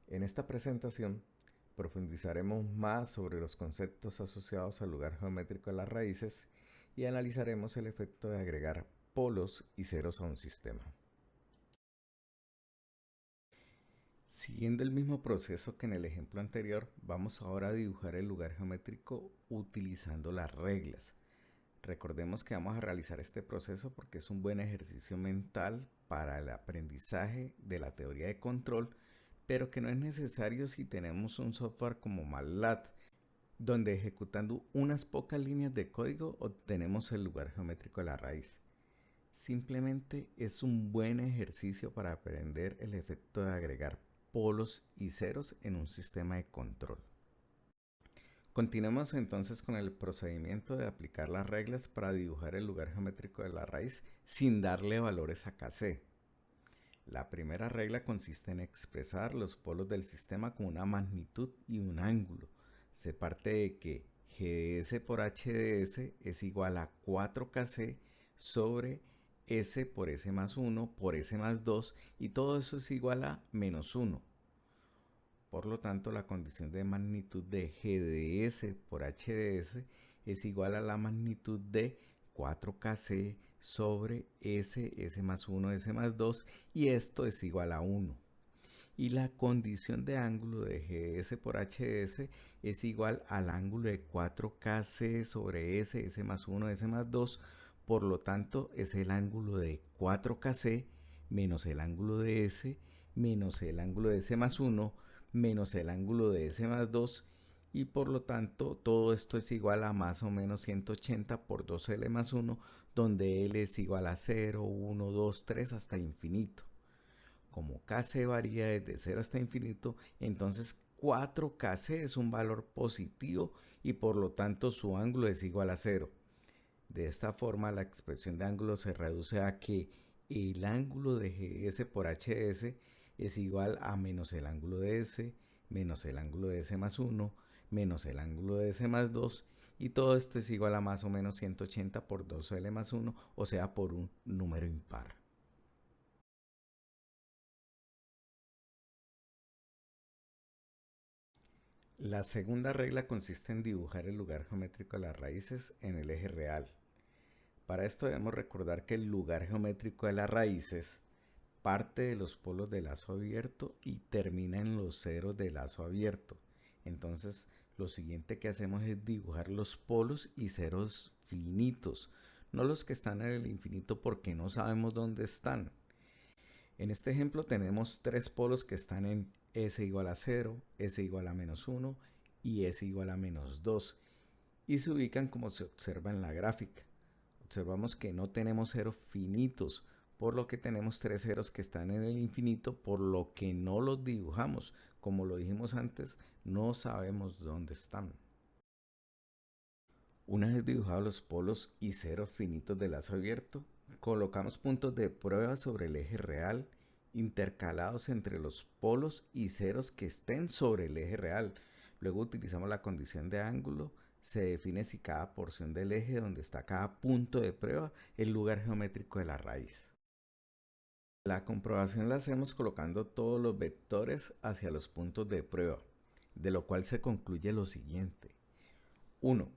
En esta presentación profundizaremos más sobre los conceptos asociados al lugar geométrico de las raíces y analizaremos el efecto de agregar polos y ceros a un sistema. Siguiendo el mismo proceso que en el ejemplo anterior, vamos ahora a dibujar el lugar geométrico utilizando las reglas. Recordemos que vamos a realizar este proceso porque es un buen ejercicio mental para el aprendizaje de la teoría de control, pero que no es necesario si tenemos un software como MATLAB, donde ejecutando unas pocas líneas de código obtenemos el lugar geométrico de la raíz. Simplemente es un buen ejercicio para aprender el efecto de agregar polos y ceros en un sistema de control. Continuemos entonces con el procedimiento de aplicar las reglas para dibujar el lugar geométrico de la raíz sin darle valores a KC. La primera regla consiste en expresar los polos del sistema con una magnitud y un ángulo. Se parte de que GDS por HDS es igual a 4KC sobre S por S más 1 por S más 2 y todo eso es igual a menos 1. Por lo tanto, la condición de magnitud de GDS por HDS es igual a la magnitud de 4KC sobre S más 1, S más 2 y esto es igual a 1. Y la condición de ángulo de GS por HS es igual al ángulo de 4KC sobre S más 1, S más 2. Por lo tanto, es el ángulo de 4KC menos el ángulo de S menos el ángulo de S más 1 menos el ángulo de S más 2 y por lo tanto todo esto es igual a más o menos 180 por 2L más 1, donde L es igual a 0, 1, 2, 3 hasta infinito. Como Kc varía desde 0 hasta infinito, entonces 4Kc es un valor positivo y por lo tanto su ángulo es igual a 0. De esta forma la expresión de ángulo se reduce a que el ángulo de GS por HS es igual a menos el ángulo de S, menos el ángulo de S más 1, menos el ángulo de S más 2 y todo esto es igual a más o menos 180 por 2L más 1, o sea por un número impar. La segunda regla consiste en dibujar el lugar geométrico de las raíces en el eje real. Para esto debemos recordar que el lugar geométrico de las raíces parte de los polos de lazo abierto y termina en los ceros de lazo abierto. Entonces, lo siguiente que hacemos es dibujar los polos y ceros finitos, no los que están en el infinito porque no sabemos dónde están. En este ejemplo tenemos tres polos que están en S igual a 0, S igual a menos 1 y S igual a menos 2 y se ubican como se observa en la gráfica. Observamos que no tenemos ceros finitos, por lo que tenemos tres ceros que están en el infinito, por lo que no los dibujamos. Como lo dijimos antes, no sabemos dónde están. Una vez dibujados los polos y ceros finitos del lazo abierto, colocamos puntos de prueba sobre el eje real intercalados entre los polos y ceros que estén sobre el eje real. Luego utilizamos la condición de ángulo. Se define si cada porción del eje donde está cada punto de prueba es el lugar geométrico de la raíz. La comprobación la hacemos colocando todos los vectores hacia los puntos de prueba, de lo cual se concluye lo siguiente. 1.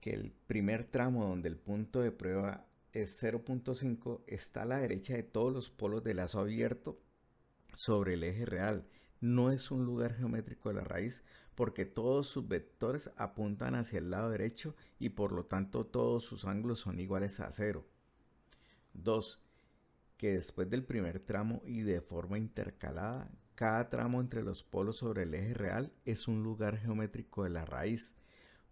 Que el primer tramo donde el punto de prueba es 0.5 está a la derecha de todos los polos de lazo abierto sobre el eje real. No es un lugar geométrico de la raíz porque todos sus vectores apuntan hacia el lado derecho y por lo tanto todos sus ángulos son iguales a 0. 2. Que después del primer tramo y de forma intercalada, cada tramo entre los polos sobre el eje real es un lugar geométrico de la raíz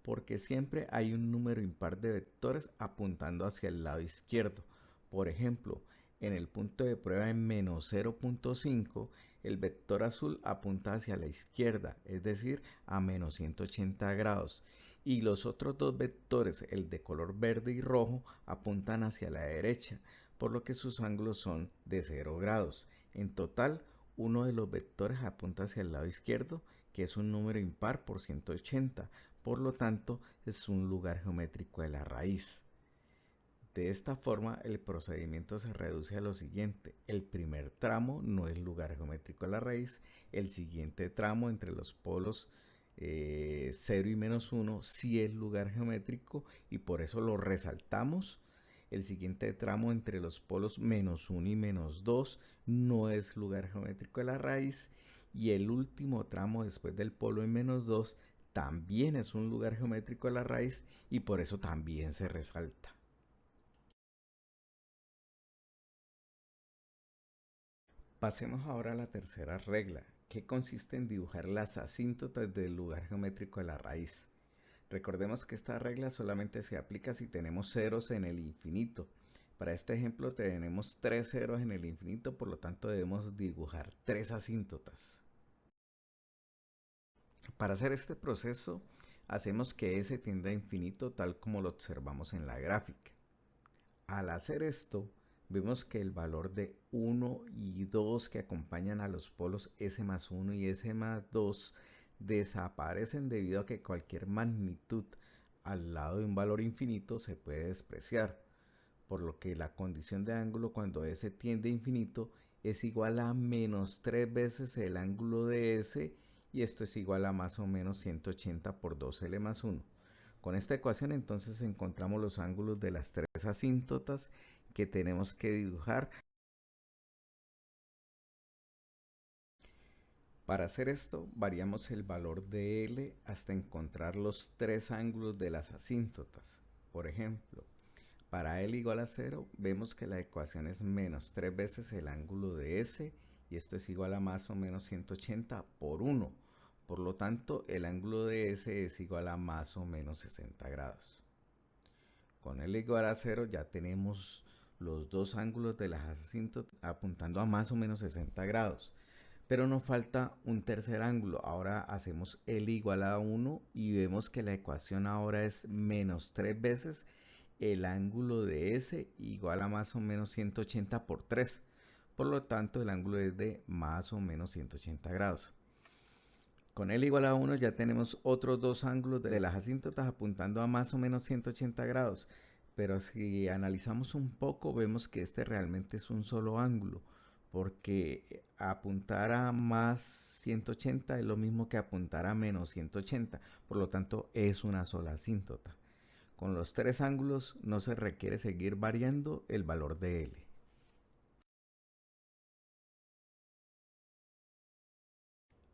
porque siempre hay un número impar de vectores apuntando hacia el lado izquierdo. Por ejemplo, en el punto de prueba en menos 0.5, el vector azul apunta hacia la izquierda, es decir, a menos 180 grados. Y los otros dos vectores, el de color verde y rojo, apuntan hacia la derecha, por lo que sus ángulos son de 0 grados. En total, uno de los vectores apunta hacia el lado izquierdo, que es un número impar por 180, por lo tanto es un lugar geométrico de la raíz. De esta forma, el procedimiento se reduce a lo siguiente. El primer tramo no es lugar geométrico de la raíz. El siguiente tramo entre los polos 0 y -1 sí es lugar geométrico y por eso lo resaltamos. El siguiente tramo entre los polos -1 y -2 no es lugar geométrico de la raíz. Y el último tramo después del polo en -2 también es un lugar geométrico de la raíz y por eso también se resalta. Pasemos ahora a la tercera regla, que consiste en dibujar las asíntotas del lugar geométrico de la raíz. Recordemos que esta regla solamente se aplica si tenemos ceros en el infinito. Para este ejemplo tenemos 3 ceros en el infinito, por lo tanto debemos dibujar 3 asíntotas. Para hacer este proceso, hacemos que S tienda a infinito tal como lo observamos en la gráfica. Al hacer esto, vemos que el valor de 1 y 2 que acompañan a los polos S más 1 y S más 2 desaparecen debido a que cualquier magnitud al lado de un valor infinito se puede despreciar, por lo que la condición de ángulo cuando S tiende a infinito es igual a menos 3 veces el ángulo de S, y esto es igual a más o menos 180 por 2L más 1. Con esta ecuación entonces encontramos los ángulos de las 3 asíntotas que tenemos que dibujar. Para hacer esto, variamos el valor de L hasta encontrar los 3 ángulos de las asíntotas. Por ejemplo, para L igual a 0, vemos que la ecuación es menos 3 veces el ángulo de S, y esto es igual a más o menos 180 por 1. Por lo tanto, el ángulo de S es igual a más o menos 60 grados. Con L igual a 0 ya tenemos los dos ángulos de las asíntotas apuntando a más o menos 60 grados. Pero nos falta un tercer ángulo. Ahora hacemos L igual a 1 y vemos que la ecuación ahora es menos 3 veces el ángulo de S igual a más o menos 180 por 3. Por lo tanto, el ángulo es de más o menos 180 grados. Con L igual a 1 ya tenemos otros dos ángulos de las asíntotas apuntando a más o menos 180 grados. Pero si analizamos un poco, vemos que este realmente es un solo ángulo, porque apuntar a más 180 es lo mismo que apuntar a menos 180. Por lo tanto, es una sola asíntota. Con los tres ángulos no se requiere seguir variando el valor de L.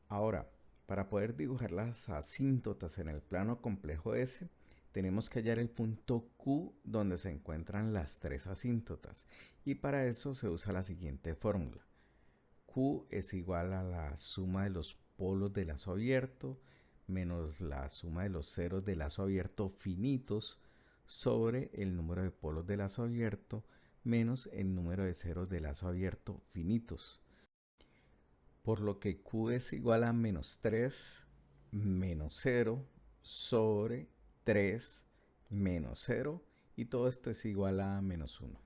Ahora, para poder dibujar las asíntotas en el plano complejo S, tenemos que hallar el punto Q donde se encuentran las tres asíntotas, y para eso se usa la siguiente fórmula. Q es igual a la suma de los polos de lazo abierto menos la suma de los ceros de lazo abierto finitos sobre el número de polos de lazo abierto menos el número de ceros de lazo abierto finitos. Por lo que Q es igual a menos 3 menos 0 sobre 3 menos 0, y todo esto es igual a menos 1.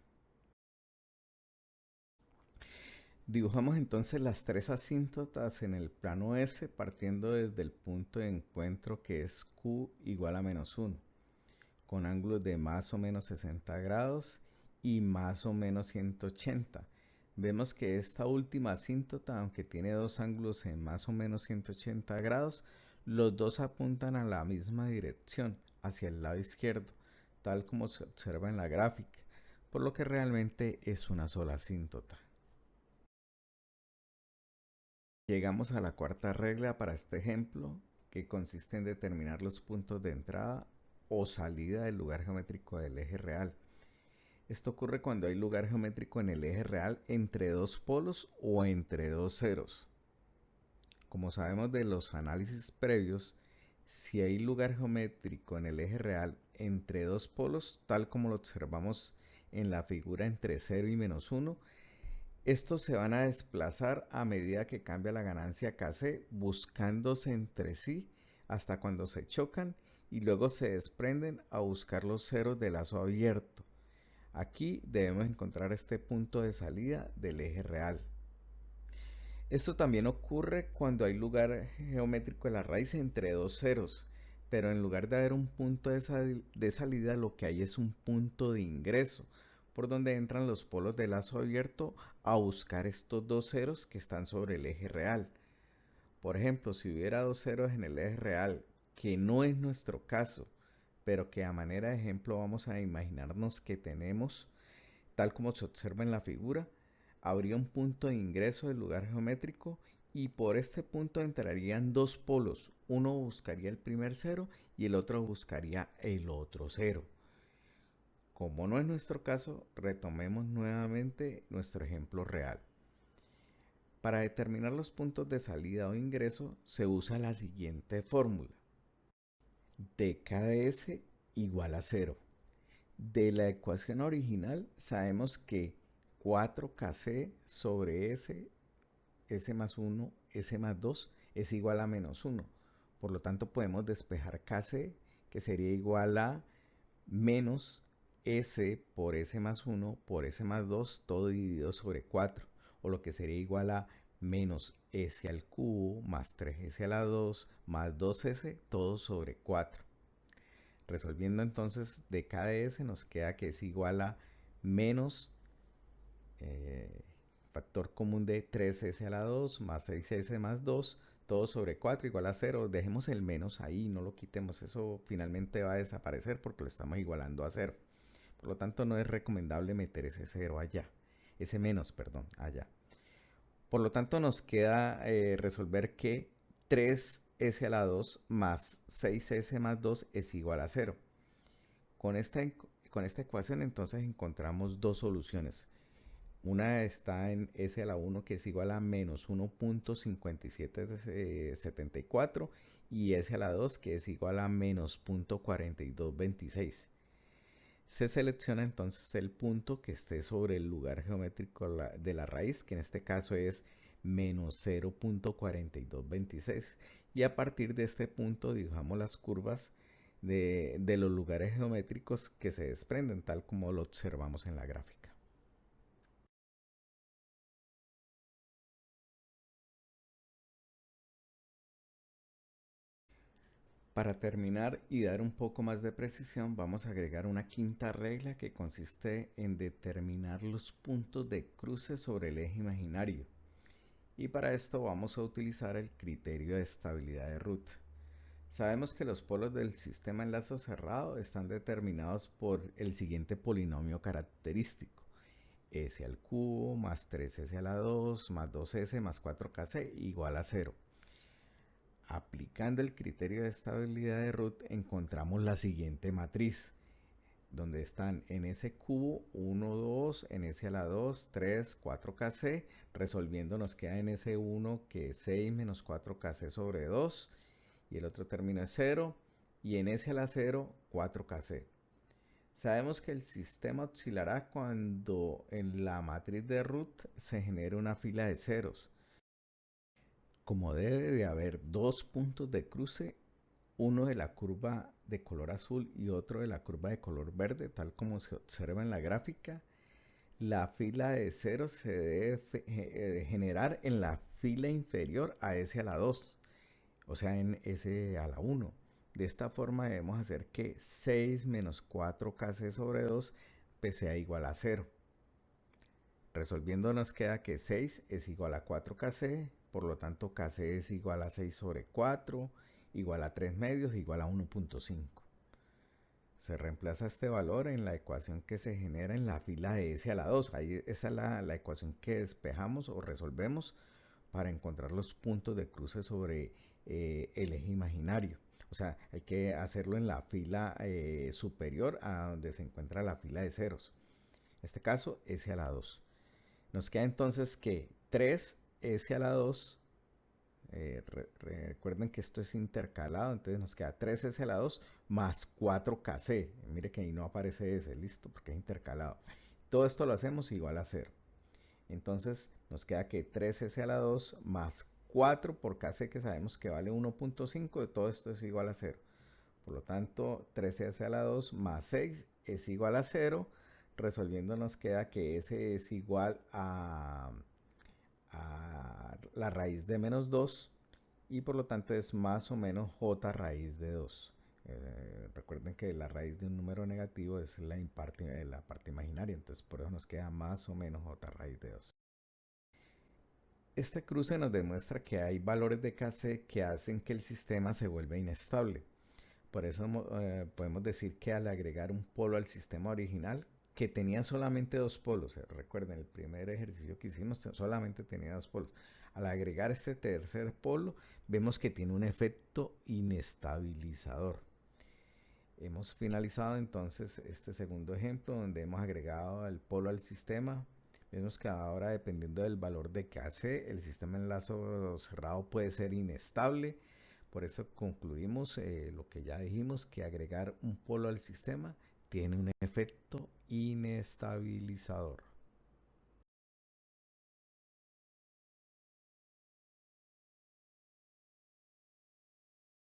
Dibujamos entonces las tres asíntotas en el plano S partiendo desde el punto de encuentro que es Q igual a menos 1, con ángulos de más o menos 60 grados y más o menos 180. Vemos que esta última asíntota, aunque tiene dos ángulos en más o menos 180 grados, los dos apuntan a la misma dirección, hacia el lado izquierdo, tal como se observa en la gráfica, por lo que realmente es una sola asíntota. Llegamos a la cuarta regla para este ejemplo, que consiste en determinar los puntos de entrada o salida del lugar geométrico del eje real. Esto ocurre cuando hay lugar geométrico en el eje real entre dos polos o entre dos ceros. Como sabemos de los análisis previos, si hay lugar geométrico en el eje real entre dos polos, tal como lo observamos en la figura entre 0 y -1, estos se van a desplazar a medida que cambia la ganancia KC, buscándose entre sí hasta cuando se chocan y luego se desprenden a buscar los ceros de lazo abierto. Aquí debemos encontrar este punto de salida del eje real. Esto también ocurre cuando hay lugar geométrico de la raíz entre dos ceros, pero en lugar de haber un punto de salida, lo que hay es un punto de ingreso, por donde entran los polos de lazo abierto a buscar estos dos ceros que están sobre el eje real. Por ejemplo, si hubiera dos ceros en el eje real, que no es nuestro caso, pero que a manera de ejemplo vamos a imaginarnos que tenemos, tal como se observa en la figura, habría un punto de ingreso del lugar geométrico y por este punto entrarían dos polos. Uno buscaría el primer cero y el otro buscaría el otro cero. Como no es nuestro caso, retomemos nuevamente nuestro ejemplo real. Para determinar los puntos de salida o ingreso se usa la siguiente fórmula. dKds igual a 0. De la ecuación original sabemos que 4kc sobre s más 1, s más 2 es igual a menos 1. Por lo tanto podemos despejar kc, que sería igual a menos s por s más 1 por s más 2, todo dividido sobre 4. O lo que sería igual a menos s al cubo más 3s a la 2 más 2s, todo sobre 4. Resolviendo entonces de KDS nos queda que es igual a menos factor común de 3s a la 2 más 6s más 2, todo sobre 4 igual a 0. Dejemos el menos ahí, no lo quitemos, eso finalmente va a desaparecer porque lo estamos igualando a 0. Por lo tanto no es recomendable meter ese 0 allá, ese menos, perdón, allá. Por lo tanto nos queda resolver que 3s a la 2 más 6s más 2 es igual a 0. Con esta ecuación entonces encontramos dos soluciones. Una está en s a la 1 que es igual a menos 1.5774 y s a la 2 que es igual a menos 0.4226. Se selecciona entonces el punto que esté sobre el lugar geométrico de la raíz, que en este caso es menos 0.4226. Y a partir de este punto dibujamos las curvas de los lugares geométricos que se desprenden, tal como lo observamos en la gráfica. Para terminar y dar un poco más de precisión, vamos a agregar una quinta regla que consiste en determinar los puntos de cruce sobre el eje imaginario. Y para esto vamos a utilizar el criterio de estabilidad de Root. Sabemos que los polos del sistema en lazo cerrado están determinados por el siguiente polinomio característico: s al cubo más 3s a la 2 más 2s más 4kc igual a 0. Aplicando el criterio de estabilidad de Root encontramos la siguiente matriz, donde están en ese cubo 1, 2, en ese a la 2, 3, 4kc, resolviendo nos queda en ese 1 que es 6 menos 4kc sobre 2, y el otro término es 0, y en ese a la 0, 4kc. Sabemos que el sistema oscilará cuando en la matriz de Root se genere una fila de ceros. Como debe de haber dos puntos de cruce, uno de la curva de color azul y otro de la curva de color verde, tal como se observa en la gráfica, la fila de ceros se debe generar en la fila inferior a S a la 2, o sea, en S a la 1. De esta forma debemos hacer que 6 menos 4kc sobre 2 pues sea igual a 0. Resolviendo nos queda que 6 es igual a 4kc, por lo tanto kc es igual a 6 sobre 4, igual a 3 medios, igual a 1.5. Se reemplaza este valor en la ecuación que se genera en la fila de S a la 2. Ahí esa es la ecuación que despejamos o resolvemos para encontrar los puntos de cruce sobre el eje imaginario. O sea, hay que hacerlo en la fila superior a donde se encuentra la fila de ceros. En este caso, S a la 2. Nos queda entonces que 3S a la 2, recuerden que esto es intercalado, entonces nos queda 3S a la 2 más 4KC. Mire que ahí no aparece S, listo, porque es intercalado. Todo esto lo hacemos igual a 0. Entonces nos queda que 3S a la 2 más 4 por KC, que sabemos que vale 1.5, de todo esto es igual a 0. Por lo tanto, 3S a la 2 más 6 es igual a 0. Resolviendo nos queda que S es igual a la raíz de menos 2 y por lo tanto es más o menos J raíz de 2. Recuerden que la raíz de un número negativo es la parte imaginaria, entonces por eso nos queda más o menos j raíz de 2. Este cruce nos demuestra que hay valores de Kc que hacen que el sistema se vuelva inestable. Por eso podemos decir que al agregar un polo al sistema original, que tenía solamente dos polos, recuerden, el primer ejercicio que hicimos solamente tenía dos polos. Al agregar este tercer polo, vemos que tiene un efecto inestabilizador. Hemos finalizado entonces este segundo ejemplo donde hemos agregado el polo al sistema. Vemos que ahora, dependiendo del valor de Kc, el sistema en lazo cerrado puede ser inestable. Por eso concluimos lo que ya dijimos, que agregar un polo al sistema tiene un efecto inestabilizador.